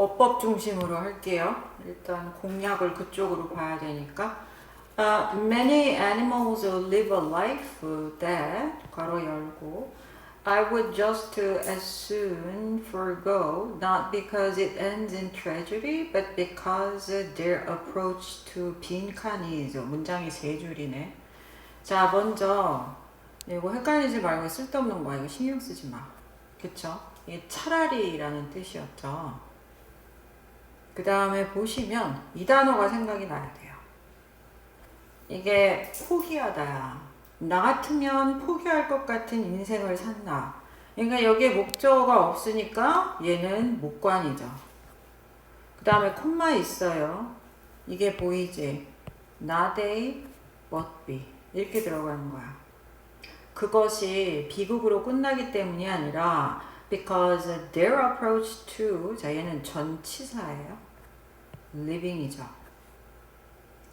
어법 중심으로 할게요. 일단 공략을 그쪽으로 봐야 되니까. Many animals live a life that 괄호 열고 I would just as soon forgo, not because it ends in tragedy, but because their approach to 빈칸이죠. 문장이 세 줄이네. 자, 먼저 이거 헷갈리지 말고 쓸데없는 거야. 이거 신경 쓰지 마. 그쵸? 이게 차라리라는 뜻이었죠. 그 다음에 보시면 이 단어가 생각이 나야 돼요. 이게 포기하다야. 나 같으면 포기할 것 같은 인생을 산다. 그러니까 여기에 목적어가 없으니까 얘는 목관이죠. 그 다음에 콤마 있어요. 이게 보이지? Not A, but B. 이렇게 들어가는 거야. 그것이 비극으로 끝나기 때문이 아니라 because their approach to, 자 얘는 전치사예요. living이죠.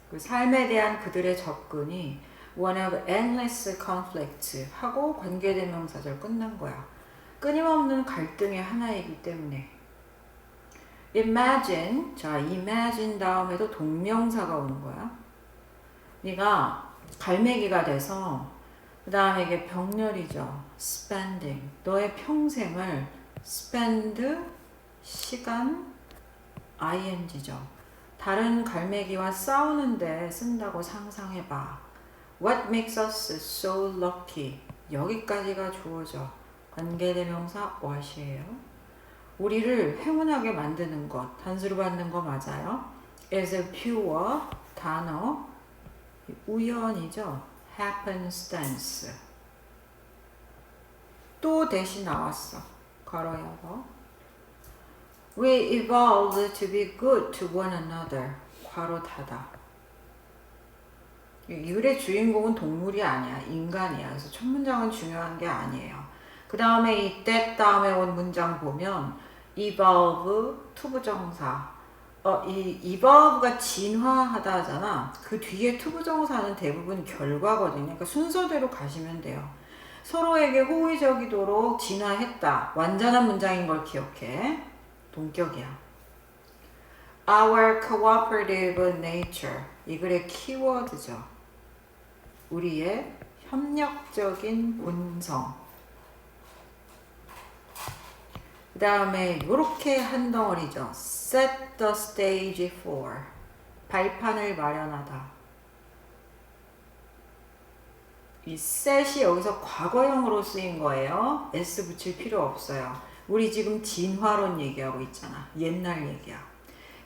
그 삶에 대한 그들의 접근이 one of endless conflicts 하고 관계대명사절 끝난 거야. 끊임없는 갈등의 하나이기 때문에. imagine, 자 imagine 다음에도 동명사가 오는 거야. 네가 갈매기가 돼서 그 다음에 이게 병렬이죠. spending, 너의 평생을 spend, 시간, ing죠. 다른 갈매기와 싸우는데 쓴다고 상상해봐. What makes us so lucky? 여기까지가 주어져. 관계대명사 what이에요. 우리를 행운하게 만드는 것, 단수로 받는 거 맞아요. is a pure 단어, 우연이죠. happenstance. 또 대시 나왔어. 괄호 열어. We evolved to be good to one another. 괄호 닫아. 이 글의 주인공은 동물이 아니야. 인간이야. 그래서 첫 문장은 중요한 게 아니에요. 그 다음에 이 that 다음에 온 문장 보면 evolve, 투부정사. 이 evolve가 진화하다 하잖아. 그 뒤에 투부정사는 대부분 결과거든요. 그러니까 순서대로 가시면 돼요. 서로에게 호의적이도록 진화했다. 완전한 문장인 걸 기억해. 동격이야. Our cooperative nature. 이 글의 키워드죠. 우리의 협력적인 본성. 그 다음에 이렇게 한 덩어리죠. Set the stage for. 발판을 마련하다. 이 set이 여기서 과거형으로 쓰인 거예요. s 붙일 필요 없어요. 우리 지금 진화론 얘기하고 있잖아. 옛날 얘기야.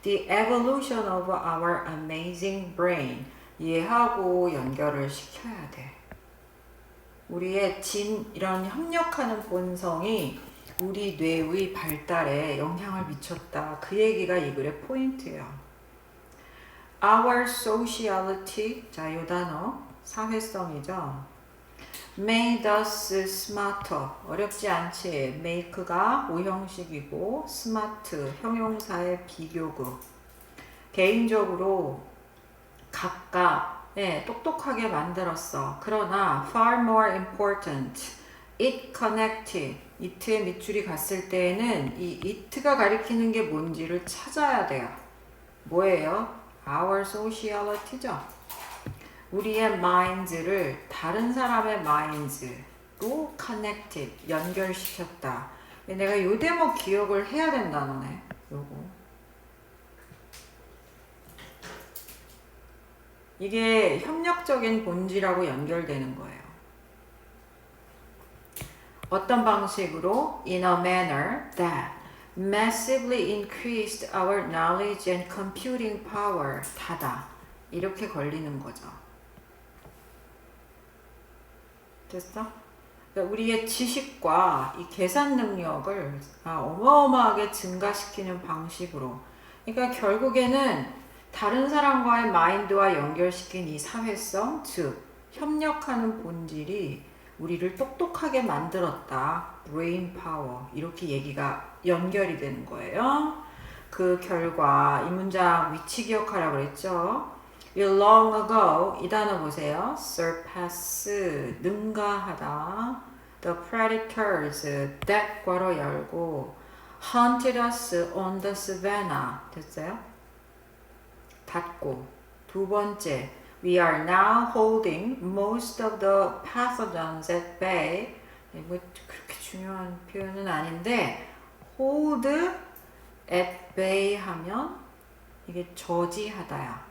The evolution of our amazing brain. 얘하고 연결을 시켜야 돼. 우리의 이런 협력하는 본성이 우리 뇌의 발달에 영향을 미쳤다. 그 얘기가 이 글의 포인트예요. Our sociality, 자, 요 단어 사회성이죠. Made us smarter. 어렵지 않지. make가 오형식이고 smart, 형용사의 비교급. 개인적으로 각각 똑똑하게 만들었어. 그러나 far more important, it connected. it의 밑줄이 갔을 때에는 이 it가 가리키는 게 뭔지를 찾아야 돼요. 뭐예요? Our sociality죠. 우리의 minds를 다른 사람의 minds로 connected, 연결시켰다. 내가 요 대목 기억을 해야 된다네. 요거. 이게 협력적인 본질하고 연결되는 거예요. 어떤 방식으로? In a manner that massively increased our knowledge and computing power. 다다. 이렇게 걸리는 거죠. 됐어? 그러니까 우리의 지식과 이 계산 능력을 어마어마하게 증가시키는 방식으로. 그러니까 결국에는 다른 사람과의 마인드와 연결시킨 이 사회성, 즉 협력하는 본질이 우리를 똑똑하게 만들었다. brain power. 이렇게 얘기가 연결이 되는 거예요. 그 결과 이 문장 위치 기억하라고 그랬죠. long ago, 이 단어 보세요. surpass, 능가하다. The predators, that 괄호 열고 hunted us on the savannah. 됐어요? 닫고. 두 번째, we are now holding most of the pathogens at bay. 이거 그렇게 중요한 표현은 아닌데 hold at bay 하면 이게 저지하다야.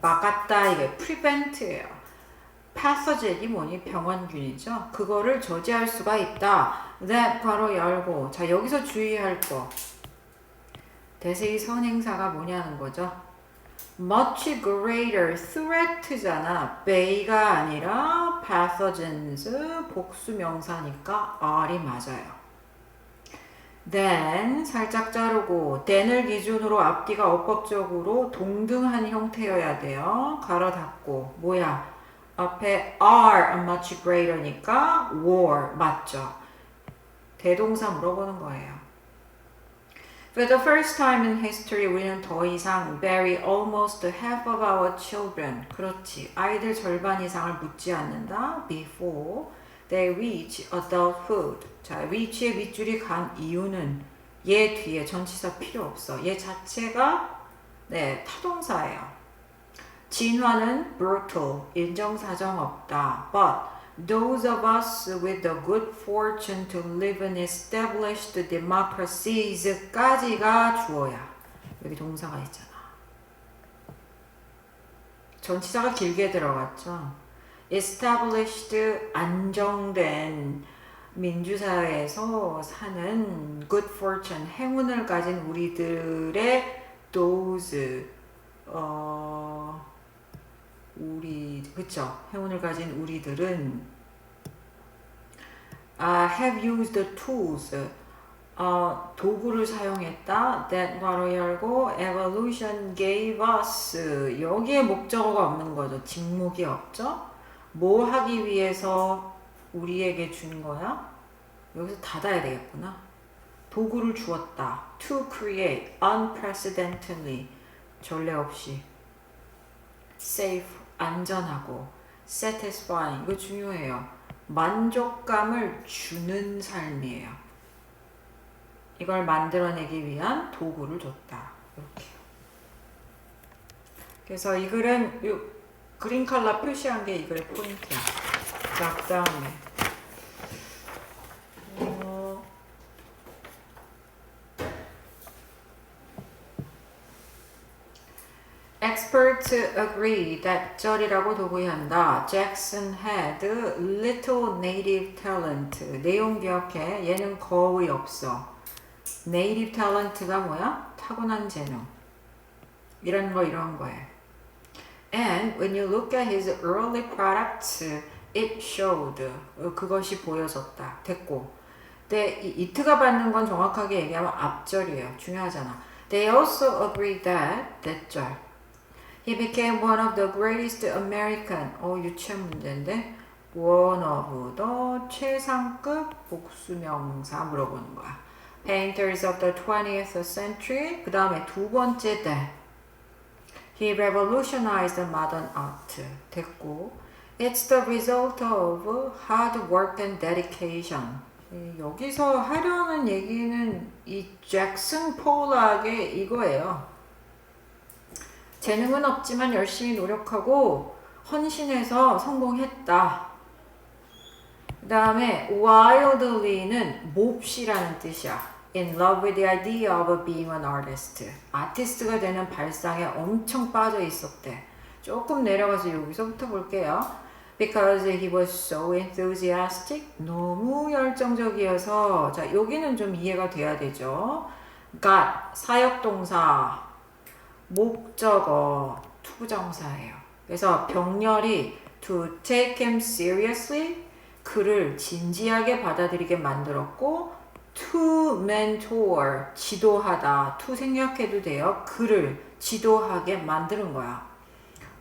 막았다 이게 prevent예요. pathogen이 뭐니? 병원균이죠. 그거를 저지할 수가 있다. that 괄호 열고. 자 여기서 주의할 거. 대세의 선행사가 뭐냐는 거죠. much greater threat잖아. bay가 아니라 pathogens 복수명사니까 R이 맞아요. then 살짝 자르고 then을 기준으로 앞뒤가 어법적으로 동등한 형태여야 돼요. 가로 닫고 뭐야? 앞에 are much greater니까 were 맞죠? 대동사 물어보는 거예요. For the first time in history, 우리는 더 이상 bury almost half of our children. 그렇지. 아이들 절반 이상을 묻지 않는다. Before they reach adulthood. 자, reach의 밑줄이 간 이유는 얘 뒤에 전치사 필요 없어. 얘 자체가 네 타동사예요. 진화는 brutal. 인정사정 없다. But those of us with the good fortune to live in established democracies 까지가 주어야. 여기 동사가 있잖아. 전치사가 길게 들어갔죠. established 안정된 민주사회에서 사는 good fortune 행운을 가진 우리들의 those 우리 그쵸? 행운을 가진 우리들은 have used the tools 도구를 사용했다. that 괄호 열고 evolution gave us 여기에 목적어가 없는 거죠. 직목이 없죠. 뭐 하기 위해서 우리에게 준 거야? 여기서 닫아야 되겠구나. 도구를 주었다. to create unprecedentedly 전례 없이 safe 안전하고 satisfying 이거 중요해요. 만족감을 주는 삶이에요. 이걸 만들어내기 위한 도구를 줬다. 이렇게. 그래서 이 글은 이 그린 컬러 표시한 게 이 글의 포인트야. 자, 그 다음에 Experts agree that 절이라고 도구한다. Jackson had little native talent. 내용 기억해. 얘는 거의 없어. Native talent가 뭐야? 타고난 재능. 이런 거예요. And when you look at his early products, it showed. 그것이 보여졌다. 됐고. 근데 it가 받는 건 정확하게 얘기하면 앞절이에요. 중요하잖아. They also agree that 절. He became one of the greatest American. 유치한 문제인데. One of the 최상급 복수명사 물어보는 거야. Painters of the 20th century. 그 다음에 두 번째 that. He revolutionized modern art. 됐고. It's the result of hard work and dedication. 여기서 하려는 얘기는 이 잭슨 폴락의 이거예요. 재능은 없지만 열심히 노력하고 헌신해서 성공했다. 그 다음에 wildly는 몹시라는 뜻이야. In love with the idea of being an artist. 아티스트가 되는 발상에 엄청 빠져 있었대. 조금 내려가서 여기서부터 볼게요. Because he was so enthusiastic. 너무 열정적이어서. 자, 여기는 좀 이해가 돼야 되죠. got, 사역동사. 목적어, 투부정사예요. 그래서 병렬이 to take him seriously. 그를 진지하게 받아들이게 만들었고 to mentor, 지도하다. to 생략해도 돼요. 그를 지도하게 만드는 거야.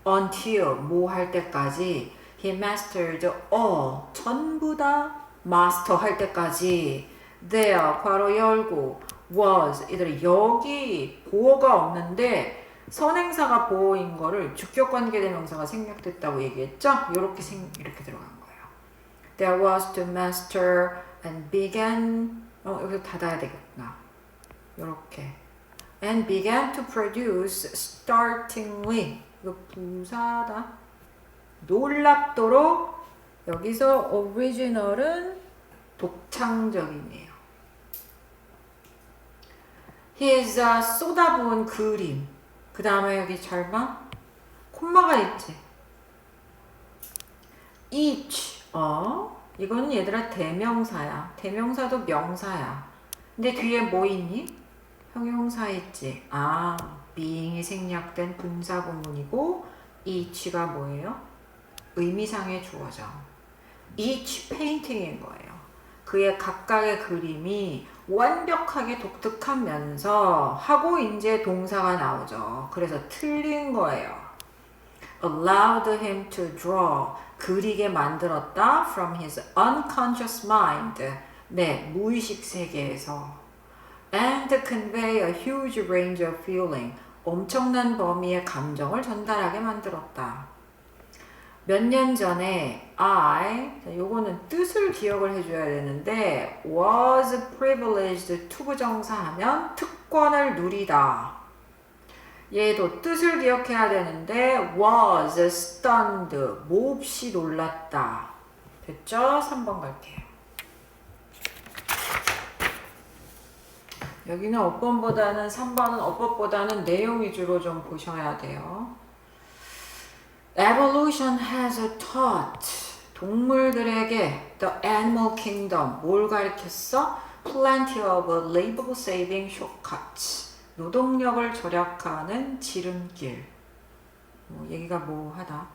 Until, 뭐 할 때까지 he mastered all, 전부 다 마스터 할 때까지 there, 괄호 열고 was, 이들 여기 보어가 없는데 선행사가 보어인 거를 주격관계대명사가 생략됐다고 얘기했죠? 이렇게 들어간 거예요. There was to master and begin 여기서 닫아야 되겠구나. 요렇게. And began to produce startlingly. 이거 부사다. 놀랍도록 여기서 original은 독창적이네요. His 쏟아부은 그림. 그 다음에 여기 잘 봐. 콤마가 있지. each. 이거는 얘들아 대명사야. 대명사도 명사야. 근데 뒤에 뭐 있니? 형용사 있지. being이 생략된 분사 구문이고 each가 뭐예요? 의미상의 주어죠. each painting인 거예요. 그의 각각의 그림이 완벽하게 독특하면서 하고 이제 동사가 나오죠. 그래서 틀린 거예요. allowed him to draw. 그리게 만들었다 from his unconscious mind. 네, 무의식 세계에서. and convey a huge range of feeling. 엄청난 범위의 감정을 전달하게 만들었다. 몇 년 전에 요거는 뜻을 기억을 해줘야 되는데 was privileged 투부정사 하면 특권을 누리다. 얘도 뜻을 기억해야 되는데 was stunned 몹시 놀랐다. 됐죠? 3번 갈게요. 여기는 어법보다는 3번은 어법보다는 내용 위주로 좀 보셔야 돼요. Evolution has taught 동물들에게 the animal kingdom 뭘 가르쳤어? Plenty of labor saving shortcuts 노동력을 절약하는 지름길. 얘기가 뭐하다.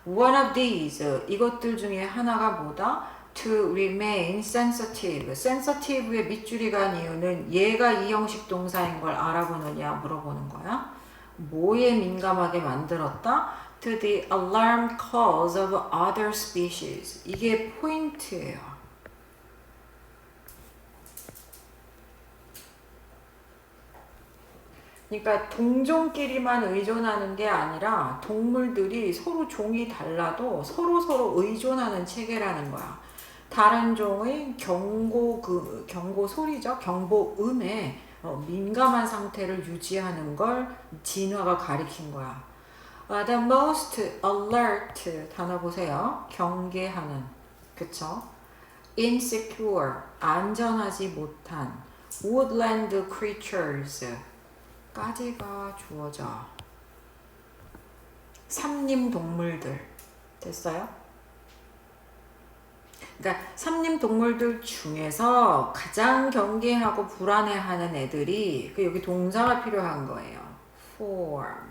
One of these 이것들 중에 하나가 뭐다? To remain sensitive. sensitive의 밑줄이 간 이유는 얘가 이 형식 동사인 걸 알아보느냐 물어보는 거야. 뭐에 민감하게 만들었다? To the alarm calls of other species. 이게 포인트예요. 그러니까 동종끼리만 의존하는 게 아니라 동물들이 서로 종이 달라도 서로 의존하는 체계라는 거야. 다른 종의 경고 소리죠. 경보음에 민감한 상태를 유지하는 걸 진화가 가리킨 거야. The most alert 단어 보세요. 경계하는. 그쵸? insecure 안전하지 못한 woodland creatures 까지가 주어져. 삼림 동물들. 됐어요? 그러니까 삼림 동물들 중에서 가장 경계하고 불안해하는 애들이 여기 동사가 필요한 거예요. form.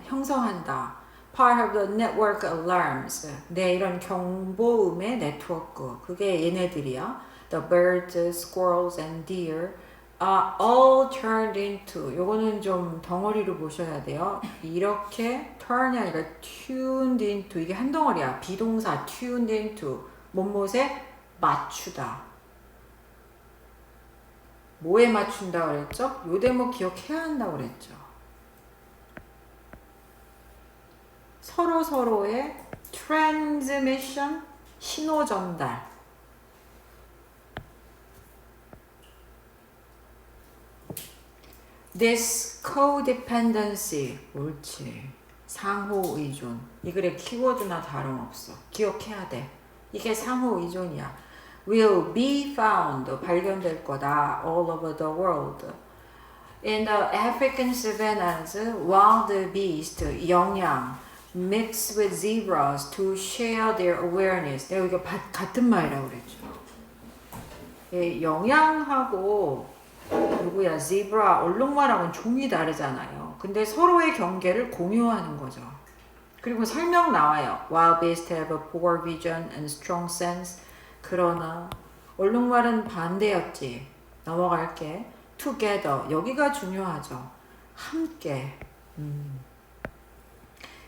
형성한다. Part of the network alarms. 네, 이런 경보음의 네트워크. 그게 얘네들이야. The birds, squirrels, and deer are all turned into. 요거는 좀 덩어리로 보셔야 돼요. 이렇게 turn이 아니라 tuned into. 이게 한 덩어리야. 비동사 tuned into. 뭐뭐에 맞추다. 뭐에 맞춘다 그랬죠? 요 대목 기억해야 한다고 그랬죠. 서로의 transmission, 신호 전달. This codependency, 옳지. 상호 의존. 이 글에 키워드나 다름없어. 기억해야 돼. 이게 상호 의존이야. Will be found, 발견될 거다. All over the world. In the African savannas, wild beast, 영양. mix with zebras to share their awareness. 내가 이거 같은 말이라고 그랬죠. 예, 영양하고 누구야? zebra, 얼룩말하고는 종이 다르잖아요. 근데 서로의 경계를 공유하는 거죠. 그리고 설명 나와요. Wild beasts have a poor vision and strong sense. 그러나 얼룩말은 반대였지. 넘어갈게. Together. 여기가 중요하죠. 함께.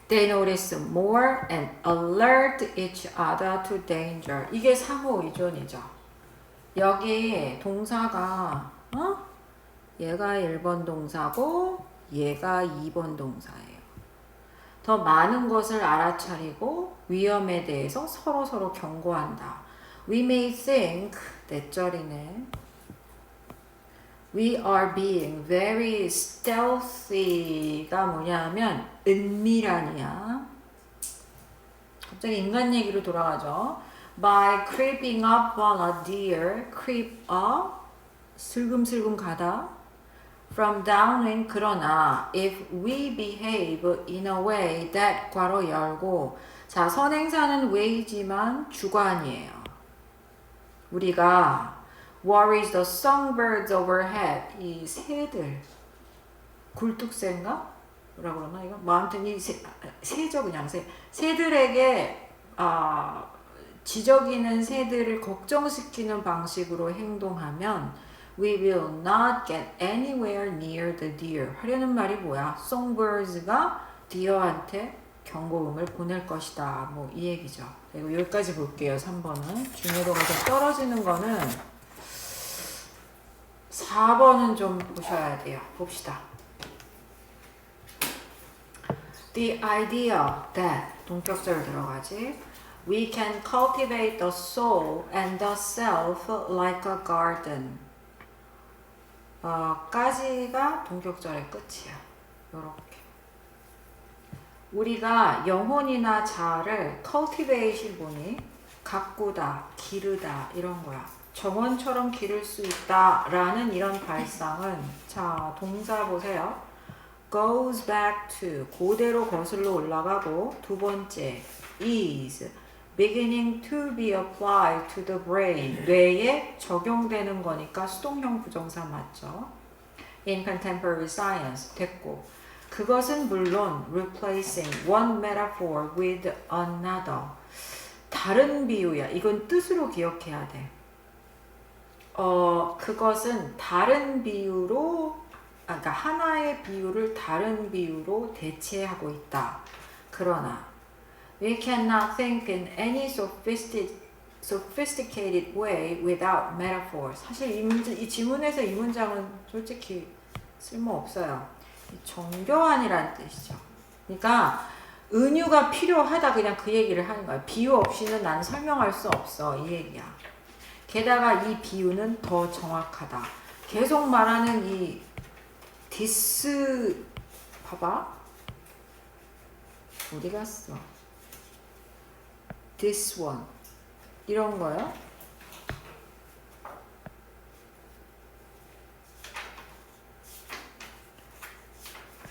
They notice more and alert each other to danger. 이게 상호 의존이죠. 여기 동사가 얘가 1번 동사고 얘가 2번 동사예요. 더 많은 것을 알아차리고 위험에 대해서 서로 경고한다. We may think, 넷절이네. We are being very stealthy가 뭐냐면 은밀한이야. 갑자기 인간 얘기로 돌아가죠. By creeping up on a deer, creep up, 슬금슬금 가다. From downwind, 그러나 if we behave in a way that 괄호 열고 자 선행사는 way지만 주관이에요. 우리가 worries the songbirds overhead 이 새들 굴뚝새인가? 뭐라 그러나 이거? 뭐 아무튼 이 새죠 그냥 새들에게 지저귀는 새들을 걱정시키는 방식으로 행동하면 we will not get anywhere near the deer. 하려는 말이 뭐야? songbirds가 deer한테 경고음을 보낼 것이다. 뭐 이 얘기죠. 그리고 여기까지 볼게요. 3번은. 중요도가 좀 떨어지는 거는 4번은 좀 보셔야 돼요. 봅시다. The idea that 동격절 들어가지. We can cultivate the soul and the self like a garden. 까지가 동격절의 끝이야. 요렇게. 우리가 영혼이나 자아를 cultivate이 뭐니? 가꾸다, 기르다 이런 거야. 정원처럼 기를 수 있다 라는 이런 발상은 자 동사 보세요. goes back to 그대로 거슬러 올라가고 두 번째 is beginning to be applied to the brain 뇌에 적용되는 거니까 수동형 부정사 맞죠? in contemporary science 됐고 그것은 물론 replacing one metaphor with another 다른 비유야. 이건 뜻으로 기억해야 돼. 그것은 다른 비유로 그러니까 하나의 비유를 다른 비유로 대체하고 있다. 그러나 we cannot think in any sophisticated way without metaphor. 사실 이 지문에서 이 문장은 솔직히 쓸모없어요. 정교한이라는 뜻이죠. 그러니까 은유가 필요하다 그냥 그 얘기를 하는 거야. 비유 없이는 난 설명할 수 없어 이 얘기야. 게다가 이 비유는 더 정확하다. 계속 말하는 이 this 봐봐. 어디 갔어? this one 이런 거요.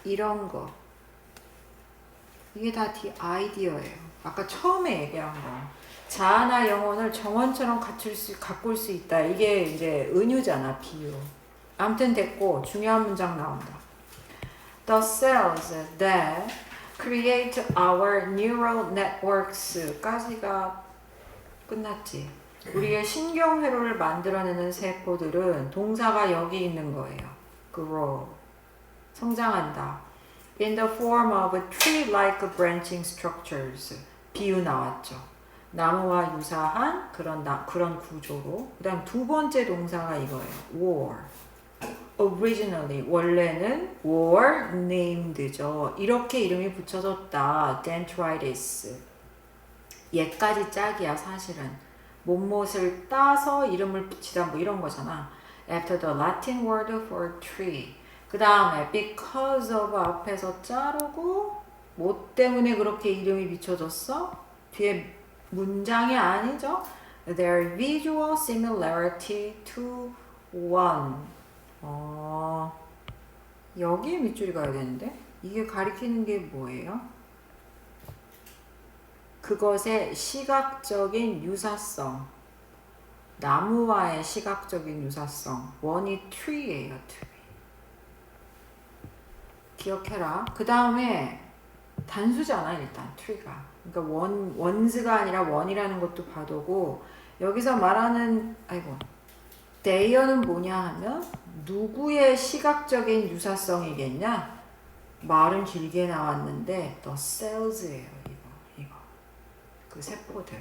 이런 거 이게 다 the idea예요. 아까 처음에 얘기한 거. 자아나 영혼을 정원처럼 가꿀 수 있다. 이게 이제 은유잖아, 비유. 아무튼 됐고 중요한 문장 나온다. The cells that create our neural networks까지가 끝났지. 우리의 신경회로를 만들어내는 세포들은 동사가 여기 있는 거예요. grow. 성장한다. In the form of tree-like branching structures. 비유 나왔죠. 나무와 유사한 그런 구조로. 그 다음 두 번째 동사가 이거예요. war. Originally, 원래는 war named죠. 이렇게 이름이 붙여졌다. dendritis. 얘까지 짝이야 사실은. 못못을 따서 이름을 붙이다 뭐 이런 거잖아. After the Latin word for tree. 그 다음에 because of 앞에서 자르고 뭐 때문에 그렇게 이름이 비춰졌어? 뒤에 문장이 아니죠? Their visual similarity to one. 여기에 밑줄이 가야 되는데 이게 가리키는 게 뭐예요? 그것의 시각적인 유사성. 나무와의 시각적인 유사성. 원이 tree예요. tree. 기억해라. 그 다음에 단수잖아 일단 tree가. 그러니까 원즈가 아니라 원이라는 것도 봐두고 여기서 말하는 they는 뭐냐 하면 누구의 시각적인 유사성이겠냐? 말은 길게 나왔는데 the cells예요. 이거. 그 세포들.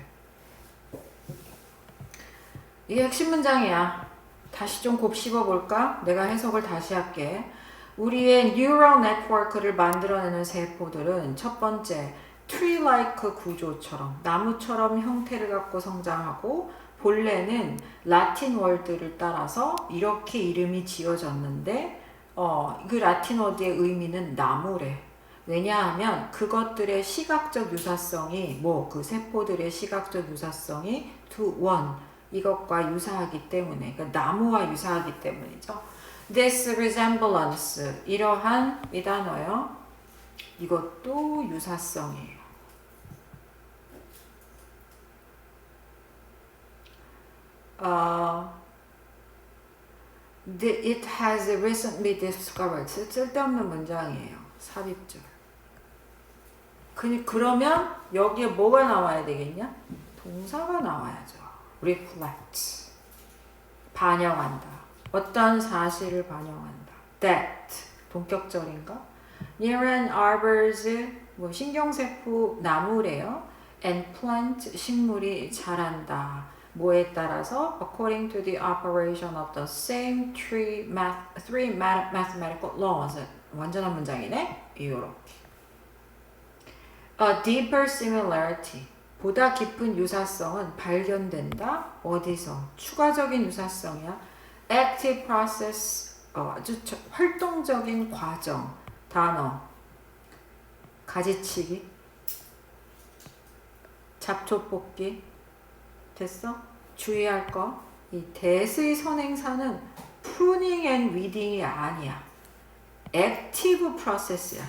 이게 핵심 문장이야. 다시 좀 곱씹어 볼까? 내가 해석을 다시 할게. 우리의 뉴럴 네트워크를 만들어내는 세포들은 첫 번째 트리-like 구조처럼 나무처럼 형태를 갖고 성장하고 본래는 라틴 월드를 따라서 이렇게 이름이 지어졌는데 그 라틴 월드의 의미는 나무래. 왜냐하면 그것들의 시각적 유사성이 그 세포들의 시각적 유사성이 to one 이것과 유사하기 때문에 그러니까 나무와 유사하기 때문이죠. This resemblance 이러한 이 단어요. 이것도 유사성이에요. It has recently discovered. 쓸데없는 문장이에요. 삽입절. 그러면 여기에 뭐가 나와야 되겠냐? 동사가 나와야죠. reflect. 반영한다. 어떤 사실을 반영한다. that. 동격절인가? near an arbors. 신경세포 나무래요. and plant. 식물이 자란다. 뭐에 따라서? according to the operation of the same three mathematical laws. 완전한 문장이네. 이렇게. A deeper similarity. 보다 깊은 유사성은 발견된다. 어디서? 추가적인 유사성이야. active process. 아주 활동적인 과정. 단어. 가지치기. 잡초뽑기. 됐어? 주의할 거. 이 대의 선행사는 pruning and weeding이 아니야. active process야.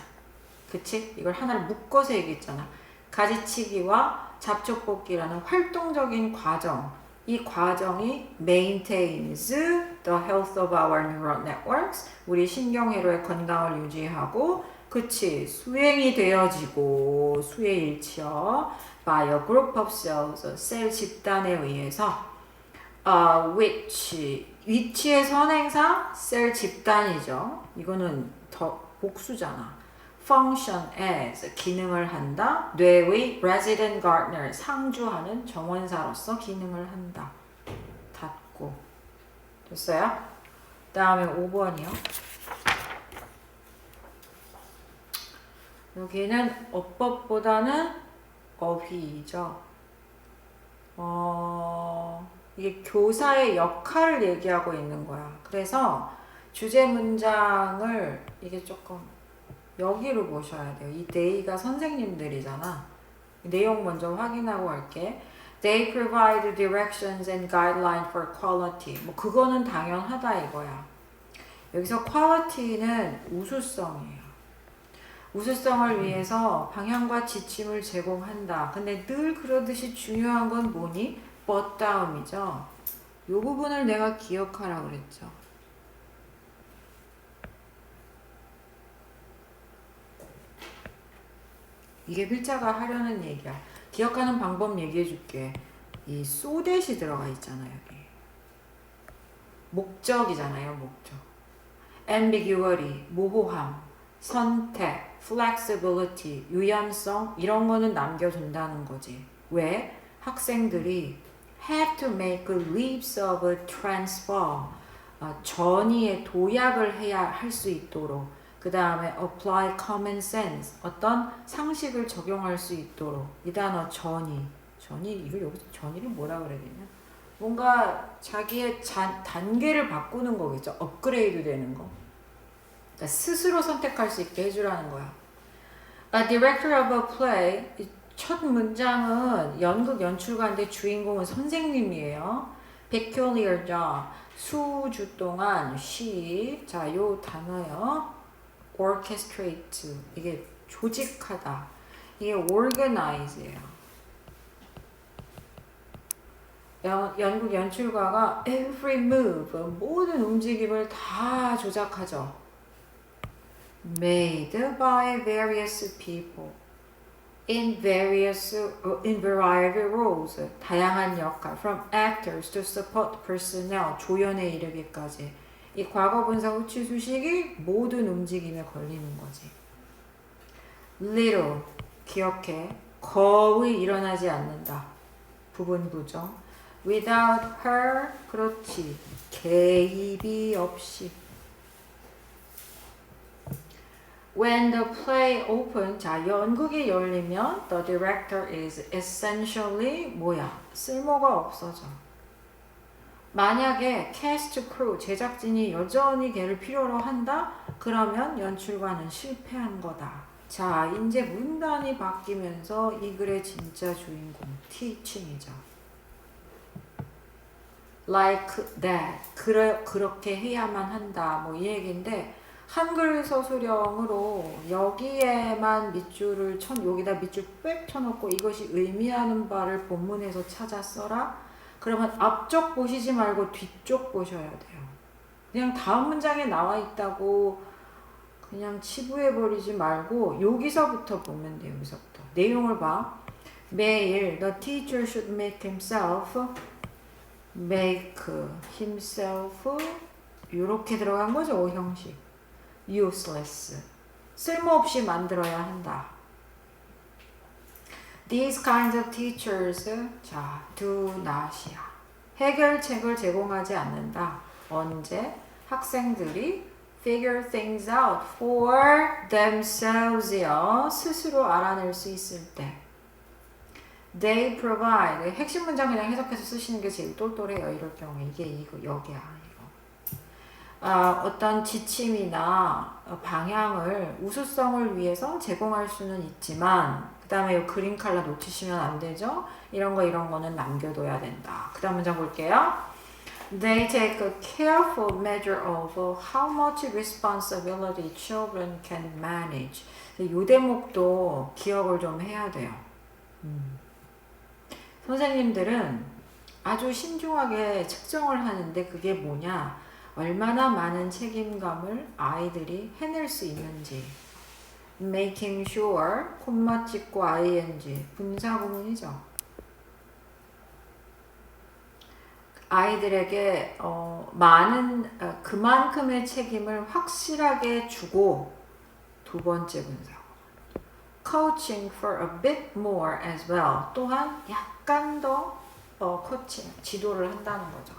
그치? 이걸 하나를 묶어서 얘기했잖아. 가지치기와 잡초뽑기라는 활동적인 과정. 이 과정이 maintains the health of our neural networks. 우리 신경회로의 건강을 유지하고, 그치? 수행이 되어지고, 수혜일치어 by a group of cells, 셀 집단에 의해서 which, 위치의 선행사, 셀 집단이죠. 이거는 더 복수잖아. function as, 기능을 한다. 뇌의 resident gardener, 상주하는 정원사로서 기능을 한다. 닫고. 됐어요? 다음에 5번이요. 여기는 어법보다는 어휘죠. 이게 교사의 역할을 얘기하고 있는 거야. 그래서 주제 문장을 이게 조금 여기로 보셔야 돼요. 이 they가 선생님들이잖아. 내용 먼저 확인하고 할게. They provide directions and guidelines for quality. 그거는 당연하다 이거야. 여기서 quality는 우수성이에요. 우수성을 위해서 방향과 지침을 제공한다. 근데 늘 그러듯이 중요한 건 뭐니? but 다음이죠. 이 부분을 내가 기억하라 그랬죠. 이게 필자가 하려는 얘기야. 기억하는 방법 얘기해 줄게. 이 so that이 들어가 있잖아요. 여기. 목적이잖아요. 목적. ambiguity, 모호함, 선택, flexibility, 유연성 이런 거는 남겨둔다는 거지. 왜? 학생들이 have to make leaps of transfer, 전이의 도약을 해야 할 수 있도록, 그 다음에 apply common sense, 어떤 상식을 적용할 수 있도록. 이 단어 전이, 이걸 여기서 전이를 뭐라 그래야 되냐? 뭔가 자기의 단계를 바꾸는 거겠죠. 업그레이드 되는 거. 그러니까 스스로 선택할 수 있게 해주라는 거야. A director of a play, 첫 문장은 연극 연출가인데 주인공은 선생님이에요. peculiar job, 수주 동안 쉬. 자, 요 단어요. orchestrate, 이게 조직하다. 이게 organize예요. 연극 연출가가 every move, 모든 움직임을 다 조작하죠. Made by various people in variety roles, 다양한 역할, from actors to support personnel, 조연에 이르기까지. 이 과거분사 후치 수식이 모든 움직임에 걸리는 거지. little, 기억해. 거의 일어나지 않는다. 부분 부정. without her, 그렇지. 개입이 없이. When the play opens, 자, 연극이 열리면 the director is essentially 뭐야? 쓸모가 없어져. 만약에 cast crew, 제작진이 여전히 걔를 필요로 한다? 그러면 연출가는 실패한 거다. 자, 이제 문단이 바뀌면서 이 글의 진짜 주인공, teaching이죠. Like that, 그렇게 해야만 한다. 뭐 이 얘기인데 한글 서술형으로 여기에만 밑줄을 여기다 밑줄 빽 쳐놓고 이것이 의미하는 바를 본문에서 찾아 써라. 그러면 앞쪽 보시지 말고 뒤쪽 보셔야 돼요. 그냥 다음 문장에 나와 있다고 그냥 치부해버리지 말고 여기서부터 보면 돼요. 여기서부터. 내용을 봐. 매일 the teacher should make himself 이렇게 들어간 거죠. 오형식. useless. 쓸모없이 만들어야 한다. These kinds of teachers, 자, do not이야. 해결책을 제공하지 않는다. 언제? 학생들이 figure things out for themselves요. 스스로 알아낼 수 있을 때. They provide. 핵심 문장 그냥 해석해서 쓰시는 게 제일 똘똘해요. 이럴 경우에. 이게 이거 여기야. 어떤 지침이나 방향을 우수성을 위해서 제공할 수는 있지만 그 다음에 이 그린 컬러 놓치시면 안 되죠. 이런 거는 남겨둬야 된다. 그 다음 문장 볼게요. They take a careful measure of how much responsibility children can manage. 이 대목도 기억을 좀 해야 돼요. 선생님들은 아주 신중하게 측정을 하는데 그게 뭐냐? 얼마나 많은 책임감을 아이들이 해낼 수 있는지. making sure, 콤마 찍고 ing, 분사구문이죠. 아이들에게 그만큼의 책임을 확실하게 주고 두 번째 분사구문. coaching for a bit more as well. 또한 약간 더 코칭, 지도를 한다는 거죠.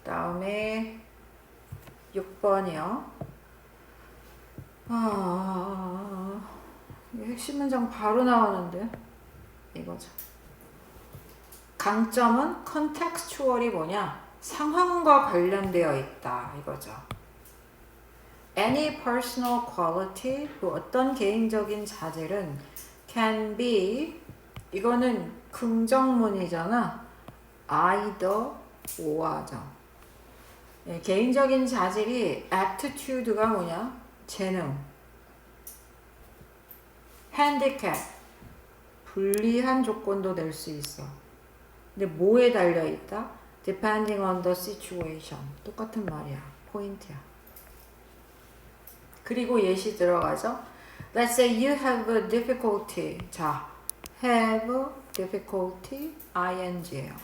다음에 6번이요. 핵심 문장 바로 나오는데 이거죠. 강점은 contextual이 뭐냐? 상황과 관련되어 있다 이거죠. Any personal quality, 어떤 개인적인 자질은 can be, 이거는 긍정문이잖아. either or죠. 네, 개인적인 자질이 aptitude가 뭐냐? 재능. handicap, 불리한 조건도 낼 수 있어. 근데 뭐에 달려있다? depending on the situation. 똑같은 말이야. 포인트야. 그리고 예시 들어가죠. Let's say you have a difficulty. 자, have difficulty, ing예요.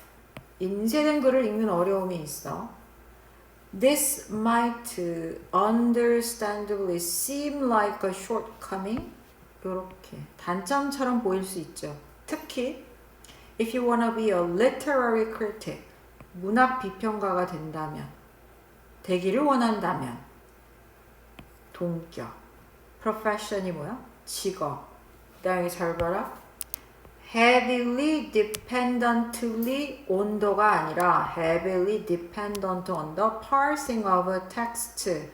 인쇄된 글을 읽는 어려움이 있어. This might understandably seem like a shortcoming. 이렇게 단점처럼 보일 수 있죠. 특히 if you wanna be a literary critic, 문학 비평가가 되기를 원한다면, 동격, profession이 뭐야? 직업. 그 다음에 잘 봐라. heavily dependently on도가 아니라 heavily dependent on the parsing of a text.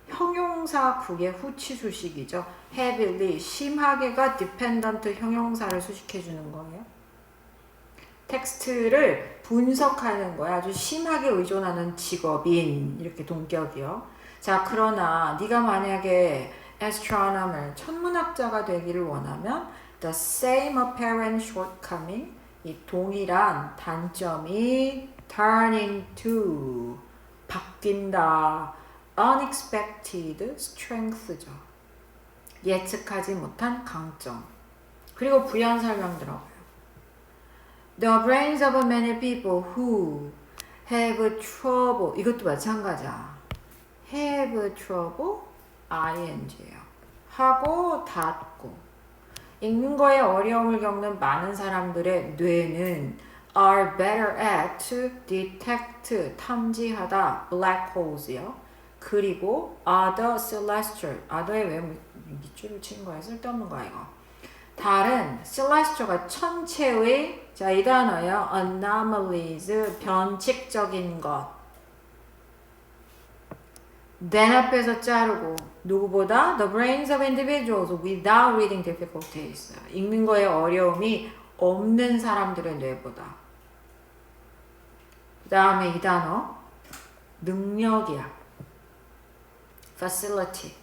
형용사 구의 후치 수식이죠. heavily, 심하게가 dependent 형용사를 수식해 주는 거예요. 텍스트를 분석하는 거야. 아주 심하게 의존하는 직업인, 이렇게 동격이요. 자, 그러나 네가 만약에 astronomer, 천문학자가 되기를 원하면 the same apparent shortcoming, 이 동일한 단점이 turn into, 바뀐다, unexpected strength죠. 예측하지 못한 강점. 그리고 부연 설명 들어가요. The brains of many people who have trouble, 이것도 마찬가지야. have trouble, ing예요. 하고 닫고. 읽는 거에 어려움을 겪는 많은 사람들의 뇌는 are better at to detect 탐지하다 black holes요. 그리고 other celestial other에 왜 밑줄을 친 거야? 쓸데없는 거야 이거. 다른 celestial가 천체의 자 이 단어요. anomalies 변칙적인 것. then 앞에서 자르고 누구보다 the brains of individuals without reading difficulties 읽는 거에 어려움이 없는 사람들의 뇌보다. 그 다음에 이 단어 능력이야. facility.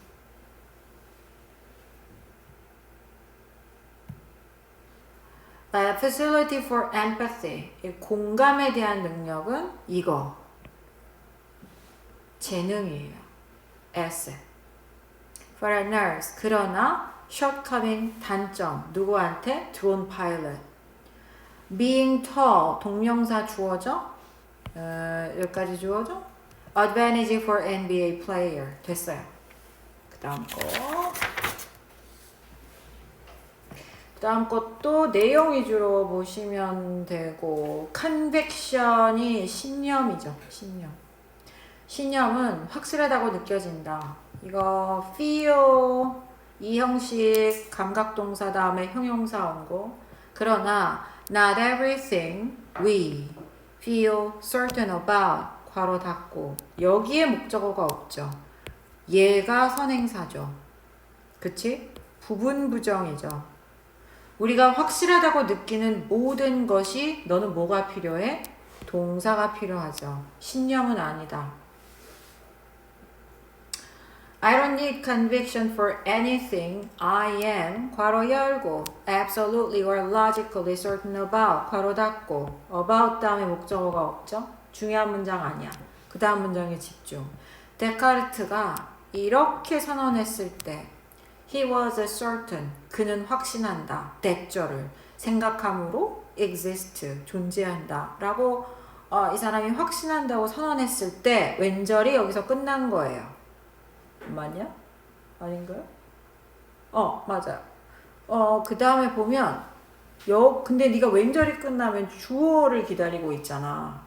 facility for empathy. 공감에 대한 능력은 이거. 재능이에요. asset. For a nurse. 그러나 shortcoming 단점. 누구한테? drone pilot. being tall. 동명사 주어져? 여기까지 주어져? advantage for NBA player. 됐어요. 그 다음 거. 그 다음 것도 내용 위주로 보시면 되고 conviction이 신념이죠. 신념. 신념은 확실하다고 느껴진다. 이거 feel 이 형식 감각동사 다음에 형용사 원고. 그러나 not everything we feel certain about 괄호 닫고 여기에 목적어가 없죠. 얘가 선행사죠. 그치? 부분 부정이죠. 우리가 확실하다고 느끼는 모든 것이 너는 뭐가 필요해? 동사가 필요하죠. 신념은 아니다. I don't need conviction for anything I am 괄호 열고 absolutely or logically certain about 괄호 닫고 about 다음에 목적어가 없죠? 중요한 문장 아니야. 그 다음 문장에 집중. 데카르트가 이렇게 선언했을 때 He was certain. 그는 확신한다. that절을 생각함으로 exist. 존재한다. 라고 이 사람이 확신한다고 선언했을 때 왼절이 여기서 끝난 거예요. 맞냐? 아닌가요? 맞아요. 그 다음에 보면 근데 네가 왼절이 끝나면 주어를 기다리고 있잖아.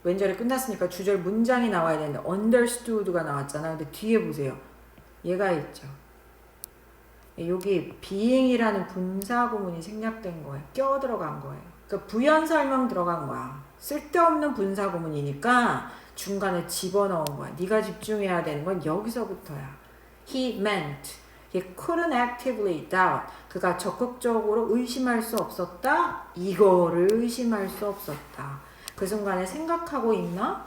왼절이 끝났으니까 주절 문장이 나와야 되는데 understood가 나왔잖아. 근데 뒤에 보세요. 얘가 있죠. 여기 being이라는 분사 구문이 생략된 거예요. 껴 들어간 거예요. 그러니까 부연 설명 들어간 거야. 쓸데없는 분사 구문이니까 중간에 집어넣은 거야. 네가 집중해야 되는 건 여기서부터야. He meant. He couldn't actively doubt. 그가 적극적으로 의심할 수 없었다. 이거를 의심할 수 없었다. 그 순간에 생각하고 있나?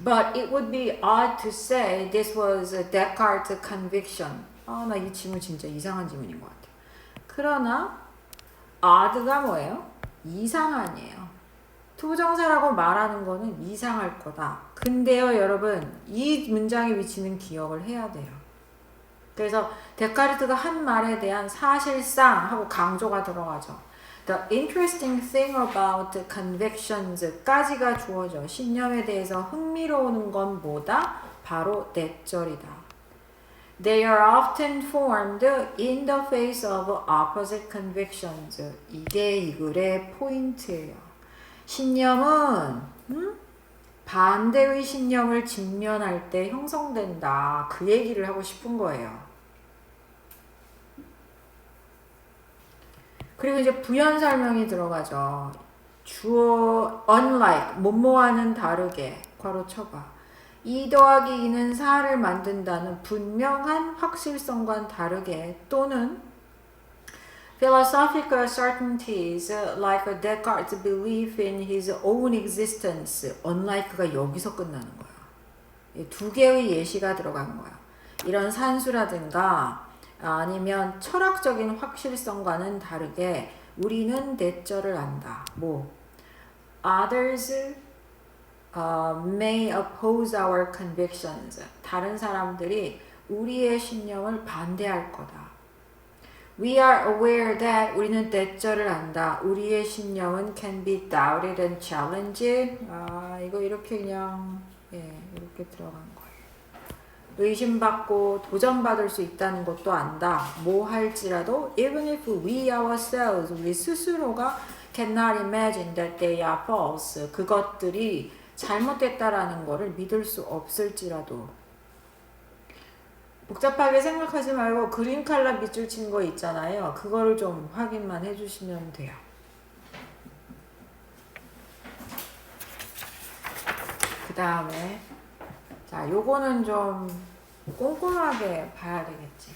But it would be odd to say this was a Descartes conviction. 나 이 질문 진짜 이상한 질문인 것 같아. 그러나 odd가 뭐예요? 이상한이에요. 투부정사라고 말하는 거는 이상할 거다. 근데요 여러분 이 문장의 위치는 기억을 해야 돼요. 그래서 데카르트가 한 말에 대한 사실상 하고 강조가 들어가죠. The interesting thing about convictions 까지가 주어져. 신념에 대해서 흥미로운 건 뭐다? 바로 that절이다. They are often formed in the face of opposite convictions. 이게 이 글의 포인트예요. 신념은 반대의 신념을 직면할 때 형성된다. 그 얘기를 하고 싶은 거예요. 그리고 이제 부연 설명이 들어가죠. 주어 unlike 뭐뭐와는 다르게 괄호 쳐봐. 2 더하기 2는 4를 만든다는 분명한 확실성과는 다르게 또는 philosophical certainties like Descartes' belief in his own existence unlike가 여기서 끝나는 거야. 두 개의 예시가 들어간 거야. 이런 산수라든가 아니면 철학적인 확실성과는 다르게 우리는 that절을 안다. Others may oppose our convictions. 다른 사람들이 우리의 신념을 반대할 거다. We are aware that 우리는 that절을 안다. 우리의 신념은 can be doubted and challenged. 이거 이렇게 그냥 이렇게 들어간 거예요. 의심받고 도전받을 수 있다는 것도 안다. 뭐 할지라도 even if we ourselves 우리 스스로가 cannot imagine that they are false. 그것들이 잘못됐다라는 거를 믿을 수 없을지라도. 복잡하게 생각하지 말고 그린 칼라 밑줄 친 거 있잖아요. 그거를 좀 확인만 해주시면 돼요. 그 다음에 자, 요거는 좀 꼼꼼하게 봐야 되겠지.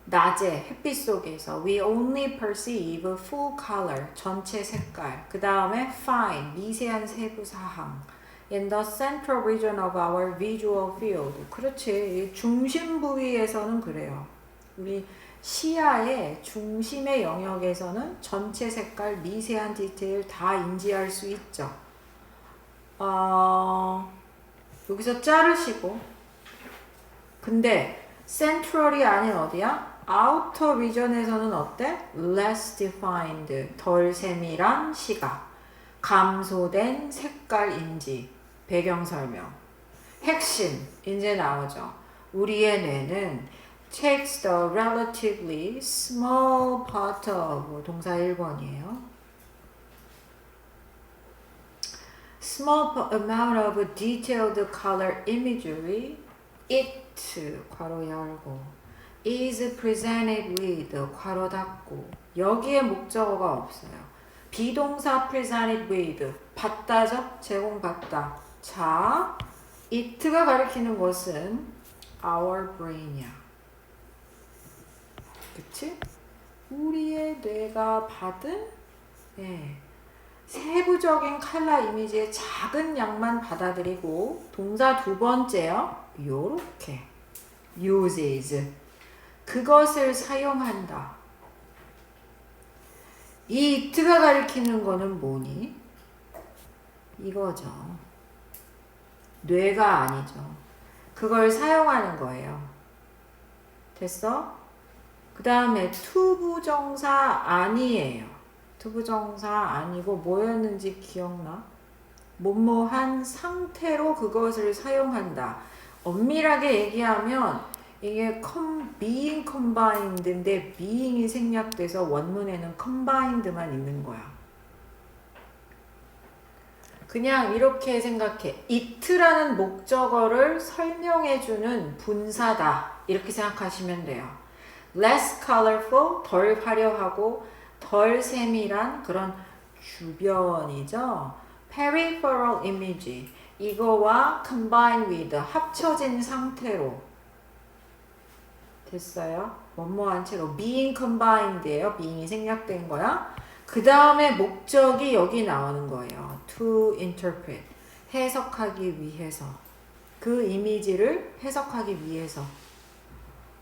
낮에 햇빛 속에서 we only perceive full color, 전체 색깔. 그 다음에 fine, 미세한 세부 사항. in the central region of our visual field. 그렇지. 중심 부위에서는 그래요. 우리 시야의 중심의 영역에서는 전체 색깔, 미세한 디테일 다 인지할 수 있죠. 여기서 자르시고. 근데 central이 아닌 어디야? outer region에서는 어때? less defined, 덜 세밀한 시각, 감소된 색깔 인지, 배경 설명. 핵심 이제 나오죠. 우리의 뇌는 takes the relatively small part of, 동사 1번이에요. small amount of detailed color imagery it, 괄호 열고, is presented with, 괄호 닫고. 여기에 목적어가 없어요. 비동사 presented with, 받다죠? 제공받다. 자, it가 가리키는 것은 our brain이야. 그치? 우리의 뇌가 받은 세부적인 컬러 이미지의 작은 양만 받아들이고, 동사 두 번째요. 요렇게 uses, 그것을 사용한다. 이 it가 가리키는 거는 뭐니? 이거죠. 뇌가 아니죠. 그걸 사용하는 거예요. 됐어? 그 다음에 투부정사 아니에요. 투부정사 아니고 뭐였는지 기억나? 뭐뭐한 상태로 그것을 사용한다. 엄밀하게 얘기하면 이게 being combined인데 being이 생략돼서 원문에는 combined만 있는 거야. 그냥 이렇게 생각해. it라는 목적어를 설명해주는 분사다. 이렇게 생각하시면 돼요. less colorful, 덜 화려하고 덜 세밀한 그런 주변이죠. peripheral image, 이거와 combine with, 합쳐진 상태로. 됐어요? 뭐뭐한 채로 being combined예요. being이 생략된 거야. 그 다음에 목적이 여기 나오는 거예요. to interpret, 해석하기 위해서. 그 이미지를 해석하기 위해서.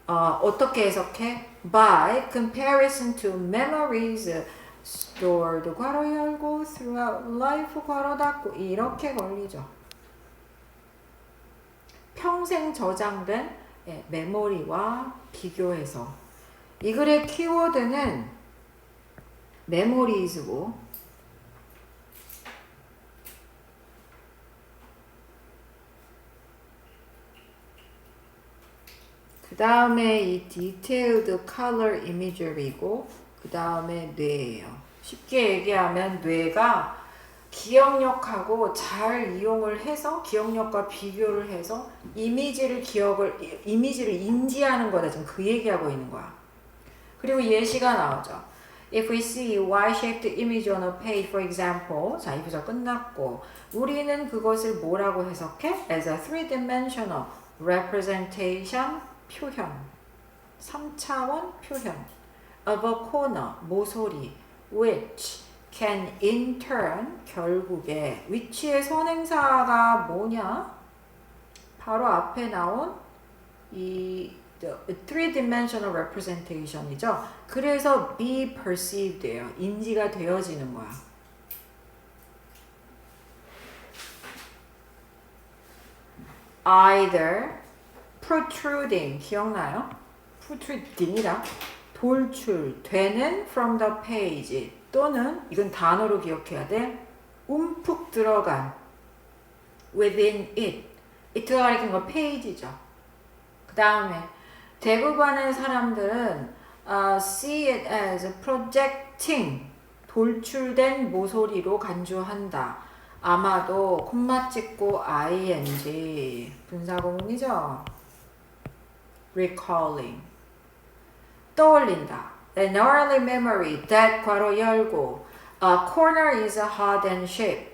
어떻게 해석해? By comparison to memories stored, 괄호 열고, throughout life, 괄호 닫고. 이렇게 걸리죠. 평생 저장된 메모리와 비교해서. 이 글의 키워드는 memories고, 그 다음에 이 detailed color imagery고, 그 다음에 뇌예요. 쉽게 얘기하면 뇌가 기억력하고 잘 이용을 해서, 기억력과 비교를 해서 이미지를 인지하는 거다. 지금 그 얘기하고 있는 거야. 그리고 예시가 나오죠. If we see Y-shaped image on a page, for example, 자, 이 부절 끝났고, 우리는 그것을 뭐라고 해석해? As a three-dimensional representation, 표현, 3차원 표현 of a corner, 모서리, which can in turn, 결국에, which의 선행사가 뭐냐? 바로 앞에 나온 이 three-dimensional representation이죠. 그래서 be perceived예요. 인지가 되어지는 거야. Either protruding, 기억나요? protruding이라 돌출되는 from the page, 또는 이건 단어로 기억해야 돼. 움푹 들어간 within it. it가 가리킨 건 페이지죠. 그 다음에 대부분의 사람들은 see it as projecting 돌출된 모서리로 간주한다. 아마도 콤마 찍고 ing 분사구문이죠. recalling 떠올린다. An early memory that 괄호 열고 A corner is hard and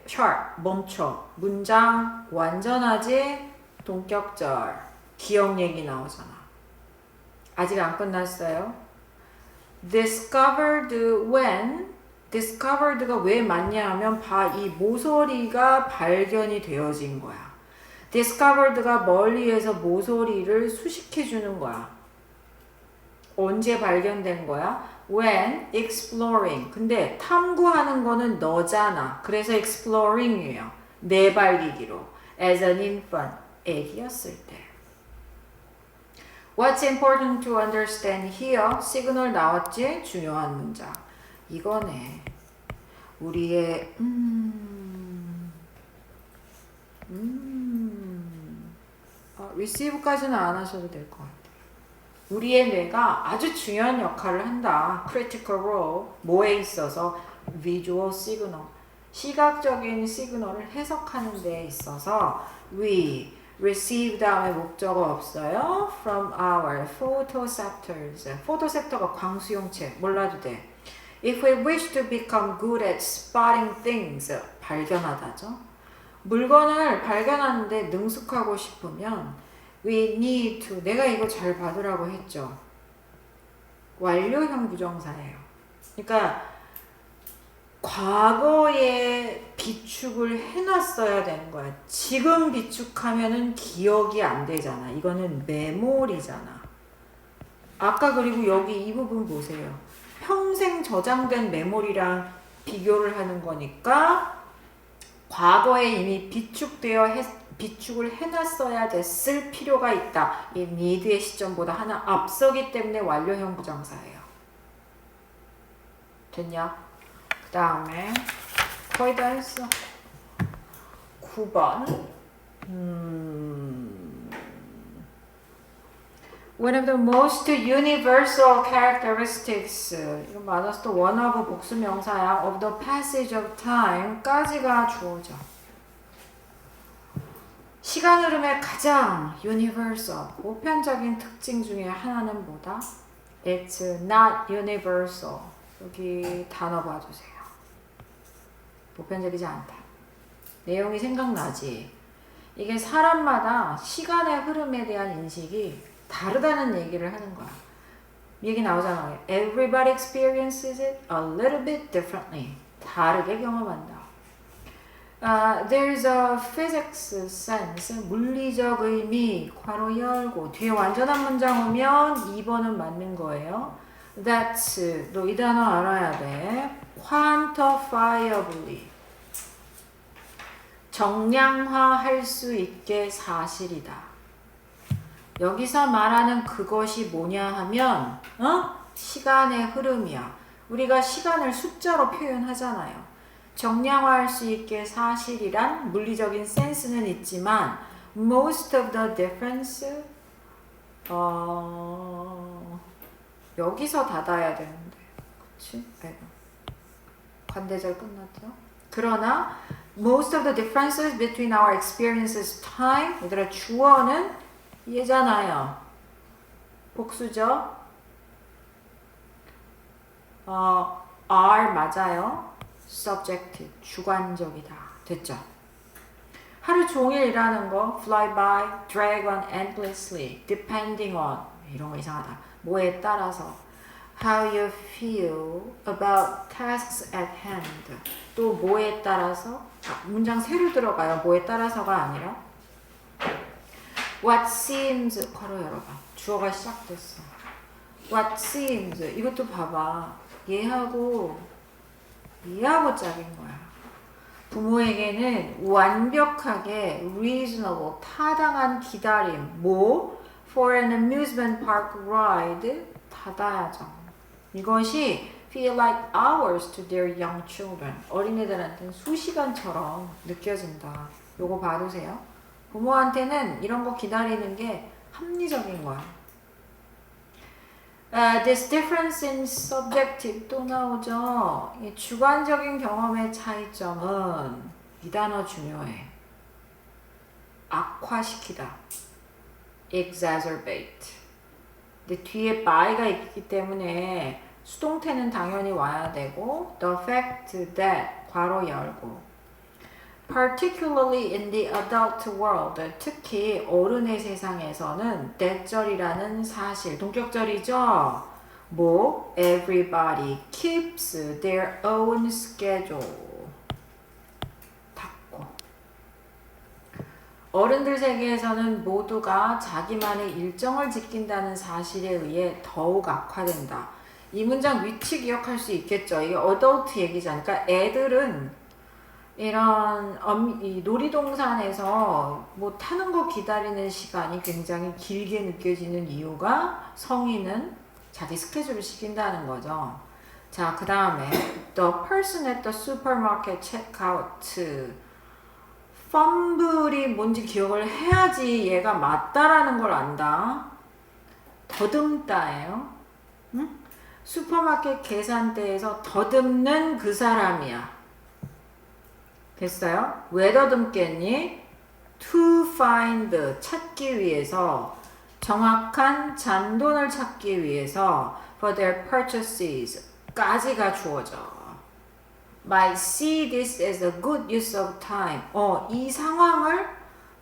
sharp 멈춰 문장 완전하지 동격절 기억 얘기 나오잖아. 아직 안 끝났어요. discovered when discovered가 왜 맞냐 하면 이 모서리가 발견이 되어진 거야. discovered가 멀리에서 모서리를 수식해 주는 거야. 언제 발견된 거야? when exploring. 근데 탐구하는 거는 너잖아. 그래서 exploring이에요. 내발기기로. as an infant. 애기였을 때. What's important to understand here? 시그널 나왔지? 중요한 문장. 이거네. 우리의 receive까지는 안 하셔도 될 것 같아요. 우리의 뇌가 아주 중요한 역할을 한다. critical role. 뭐에 있어서? visual signal. 시각적인 시그널을 해석하는 데에 있어서 we receive 다음에 목적어 없어요. from our photoceptors. photoceptor가 광수용체. 몰라도 돼. If we wish to become good at spotting things, 발견하다죠. 물건을 발견하는데 능숙하고 싶으면 we need to, 내가 이거 잘 받으라고 했죠. 완료형 부정사예요. 그러니까 과거에 비축을 해놨어야 되는 거야. 지금 비축하면은 기억이 안 되잖아. 이거는 메모리잖아. 아까 그리고 여기 이 부분 보세요. 평생 저장된 메모리랑 비교를 하는 거니까 과거에 이미 비축을 해놨어야 됐을 필요가 있다. 이 need의 시점보다 하나 앞서기 때문에 완료형 부정사예요. 됐냐? 그 다음에 거의 다 했어. 9번 One of the most universal characteristics 이건 맞아서 또 원하고 복수 명사야 of the passage of time까지가 주어져. 시간 흐름의 가장 universal 보편적인 특징 중에 하나는 뭐다? It's not universal. 여기 단어 봐주세요. 보편적이지 않다. 내용이 생각나지? 이게 사람마다 시간의 흐름에 대한 인식이 다르다는 얘기를 하는 거야. 얘기 나오잖아. Everybody experiences it a little bit differently. 다르게 경험한다. There's a physics sense. 물리적 의미. 괄호 열고. 뒤에 완전한 문장 오면 2번은 맞는 거예요. That's. 너 이 단어 알아야 돼. quantifiably. 정량화할 수 있게 사실이다. 여기서 말하는 그것이 뭐냐 하면 시간의 흐름이야. 우리가 시간을 숫자로 표현하잖아요. 정량화할 수 있게 사실이란 물리적인 센스는 있지만 most of the difference 여기서 닫아야 되는데 그치? 아이고. 관대절 끝났죠? 그러나 most of the differences between our experiences time 얘들아 주어는 얘잖아요. 복수죠? are 맞아요. subjective, 주관적이다. 됐죠? 하루 종일 일하는 거 fly by, drag on endlessly, depending on 이런 거 이상하다. 뭐에 따라서 how you feel about tasks at hand 또 뭐에 따라서 문장 새로 들어가요. 뭐에 따라서가 아니라 What seems 괄호 열어봐. 주어가 시작됐어. What seems 이것도 봐봐. 얘하고 짝인 거야. 부모에게는 완벽하게 reasonable 타당한 기다림 뭐 for an amusement park ride 닫아야죠. 이것이 feel like hours to their young children 어린애들한테는 수시간처럼 느껴진다. 요거 봐두세요. 부모한테는 이런 거 기다리는 게 합리적인 거야. This difference in subjective 또 나오죠. 이 주관적인 경험의 차이점은 이 단어 중요해. 악화시키다. exacerbate. 근데 뒤에 by가 있기 때문에 수동태는 당연히 와야 되고 the fact that 괄호 열고 particularly in the adult world 특히 어른의 세상에서는 that절이라는 사실 동격절이죠. 뭐 everybody keeps their own schedule 닫고 어른들 세계에서는 모두가 자기만의 일정을 지킨다는 사실에 의해 더욱 악화된다. 이 문장 위치 기억할 수 있겠죠. 이게 어덜트 얘기잖아. 그러니까 애들은 이런 이 놀이동산에서 뭐 타는 거 기다리는 시간이 굉장히 길게 느껴지는 이유가 성인은 자기 스케줄을 시킨다는 거죠. 자, 그 다음에 The person at the supermarket checkout 펌블이 뭔지 기억을 해야지 얘가 맞다라는 걸 안다. 더듬다예요. 응? 슈퍼마켓 계산대에서 더듬는 그 사람이야. 됐어요? 왜 더듬겠니? To find 찾기 위해서 정확한 잔돈을 찾기 위해서 for their purchases 까지가 주어져. might see this as a good use of time. 이 상황을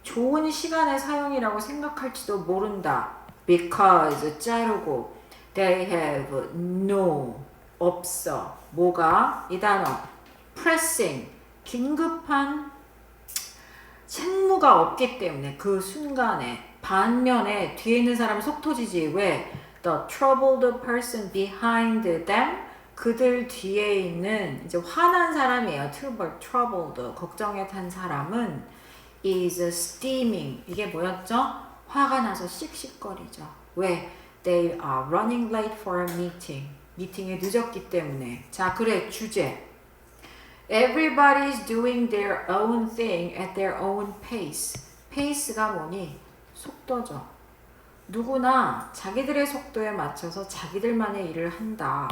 좋은 시간의 사용이라고 생각할지도 모른다. because 자르고 they have no 없어. 뭐가? 이 단어 pressing 긴급한 책무가 없기 때문에 그 순간에 반면에 뒤에 있는 사람 속 터지지. 왜? The troubled person behind them 그들 뒤에 있는 이제 화난 사람이에요. troubled 걱정에 탄 사람은 is steaming 이게 뭐였죠? 화가 나서 씩씩거리죠. 왜? They are running late for a meeting 미팅에 늦었기 때문에. 자, 그래 주제 Everybody's doing their own thing at their own pace. pace가 뭐니? 속도죠. 누구나 자기들의 속도에 맞춰서 자기들만의 일을 한다.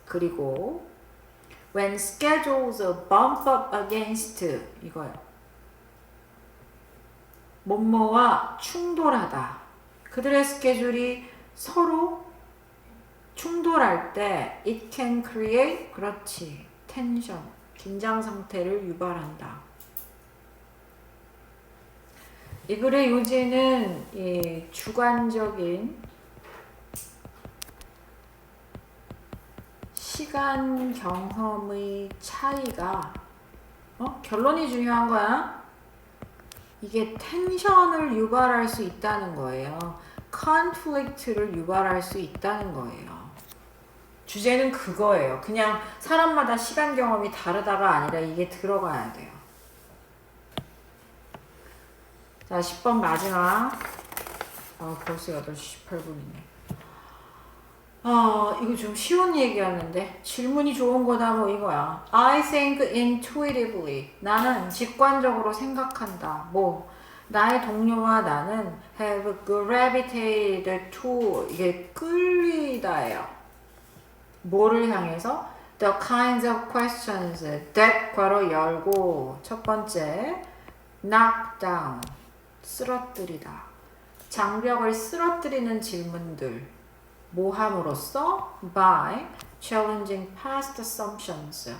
그리고 when schedules bump up against 이거요. 뭐뭐와 충돌하다. 그들의 스케줄이 서로 충돌할 때 it can create 그렇지. 텐션. 긴장 상태를 유발한다. 이 글의 요지는 이 주관적인 시간 경험의 차이가 결론이 중요한 거야. 이게 텐션을 유발할 수 있다는 거예요. 컨플릭트를 유발할 수 있다는 거예요. 주제는 그거예요. 그냥 사람마다 시간 경험이 다르다가 아니라 이게 들어가야 돼요. 자, 10번 마지막. 벌써 8시 18분이네. 이거 좀 쉬운 얘기였는데 질문이 좋은 거다 뭐 이거야. I think intuitively. 나는 직관적으로 생각한다. 뭐 나의 동료와 나는 have gravitated to 이게 끌리다예요. 뭐를 향해서? The kinds of questions that 괄호 열고 첫 번째 knock down 쓰러뜨리다. 장벽을 쓰러뜨리는 질문들 뭐 함으로써? by challenging past assumptions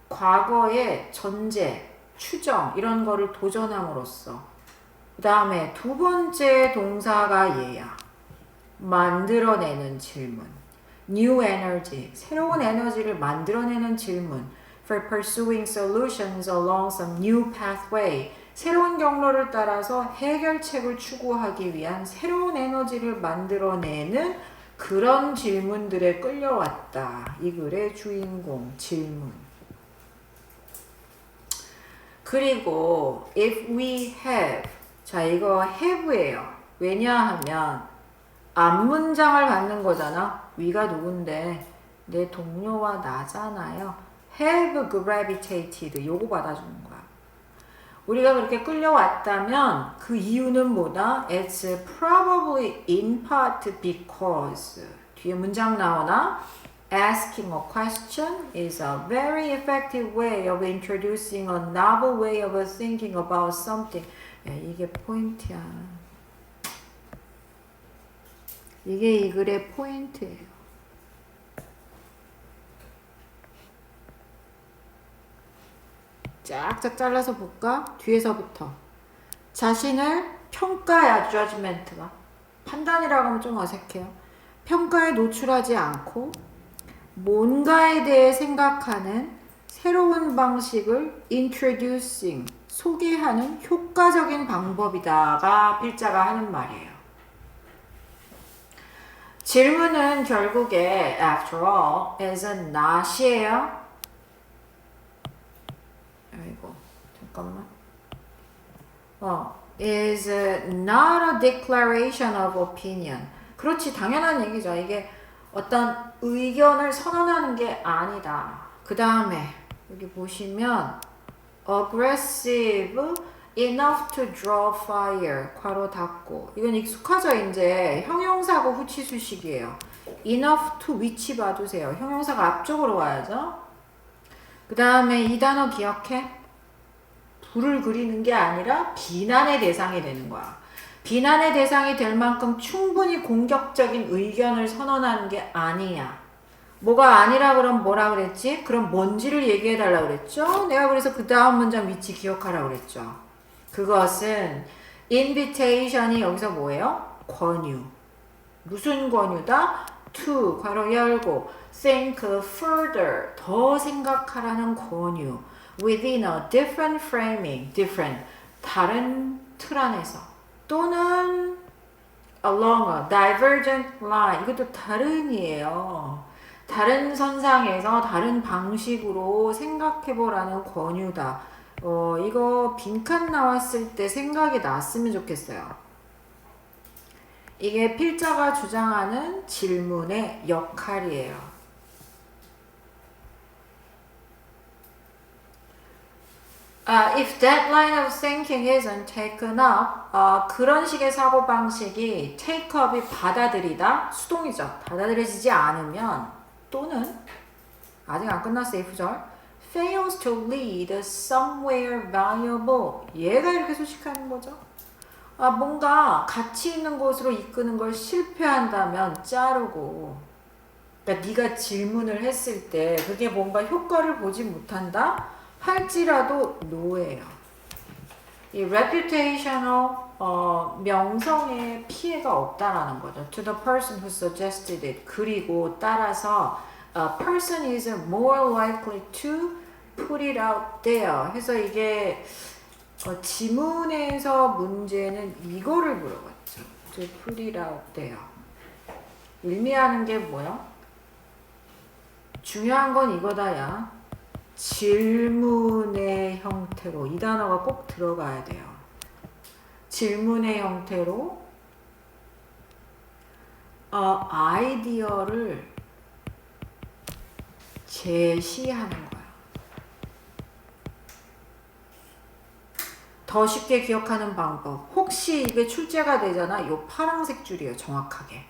과거의 전제, 추정 이런 거를 도전함으로써. 그 다음에 두 번째 동사가 얘야. 만들어내는 질문. New energy, 새로운 에너지를 만들어내는 질문. For pursuing solutions along some new pathway, 새로운 경로를 따라서 해결책을 추구하기 위한 새로운 에너지를 만들어내는 그런 질문들에 끌려왔다. 이 글의 주인공, 질문. 그리고 if we have, 자 이거 have예요. 왜냐하면 앞문장을 받는 거잖아. we가 누군데 내 동료와 나잖아요. have gravitated 요거 받아주는 거야. 우리가 그렇게 끌려왔다면 그 이유는 뭐다? It's probably in part because 뒤에 문장 나오나? Asking a question is a very effective way of introducing a novel way of thinking about something. 야, 이게 포인트야. 이게 이 글의 포인트예요. 쫙쫙 잘라서 볼까? 뒤에서부터. 자신을 평가야, judgment가. 판단이라고 하면 좀 어색해요. 평가에 노출하지 않고 뭔가에 대해 생각하는 새로운 방식을 introducing, 소개하는 효과적인 방법이다가 필자가 하는 말이에요. 질문은 결국에 after all is not이에요. 아이고 잠깐만. is not a declaration of opinion. 그렇지, 당연한 얘기죠. 이게 어떤 의견을 선언하는 게 아니다. 그 다음에 여기 보시면 aggressive enough to draw fire 괄호 닫고, 이건 익숙하죠. 이제 형용사고 후치수식이에요. enough to 위치 봐주세요. 형용사가 앞쪽으로 와야죠. 그 다음에 이 단어 기억해? 불을 그리는 게 아니라 비난의 대상이 되는 거야. 비난의 대상이 될 만큼 충분히 공격적인 의견을 선언하는 게 아니야. 뭐가 아니라 그럼 뭐라 그랬지? 그럼 뭔지를 얘기해 달라 그랬죠? 내가 그래서 그 다음 문장 위치 기억하라 그랬죠. 그것은 invitation이 여기서 뭐예요? 권유. 무슨 권유다? to 괄호 열고 think further 더 생각하라는 권유. within a different framing, different 다른 틀 안에서, 또는 along a divergent line, 이것도 다른이에요. 다른 선상에서 다른 방식으로 생각해보라는 권유다. 이거 빈칸 나왔을 때 생각이 났으면 좋겠어요. 이게 필자가 주장하는 질문의 역할이에요. If that line of thinking isn't taken up, 그런 식의 사고방식이 take up이 받아들이다, 수동이죠. 받아들여지지 않으면, 또는 아직 안 끝났어요, F절. fails to lead somewhere valuable. 얘가 이렇게 소식하는 거죠. 뭔가 가치 있는 곳으로 이끄는 걸 실패한다면 자르고, 그러니까 네가 질문을 했을 때 그게 뭔가 효과를 보지 못한다? 할지라도 no예요. 이 reputational 명성에 피해가 없다라는 거죠. To the person who suggested it. 그리고 따라서 a person is more likely to put it out there. 해서 이게 지문에서 문제는 이거를 물어봤죠. To put it out there. 의미하는 게 뭐야? 중요한 건 이거다, 야. 질문의 형태로, 이 단어가 꼭 들어가야 돼요. 질문의 형태로 아이디어를 제시하는 거야. 더 쉽게 기억하는 방법. 혹시 이게 출제가 되잖아. 요 파란색 줄이에요, 정확하게.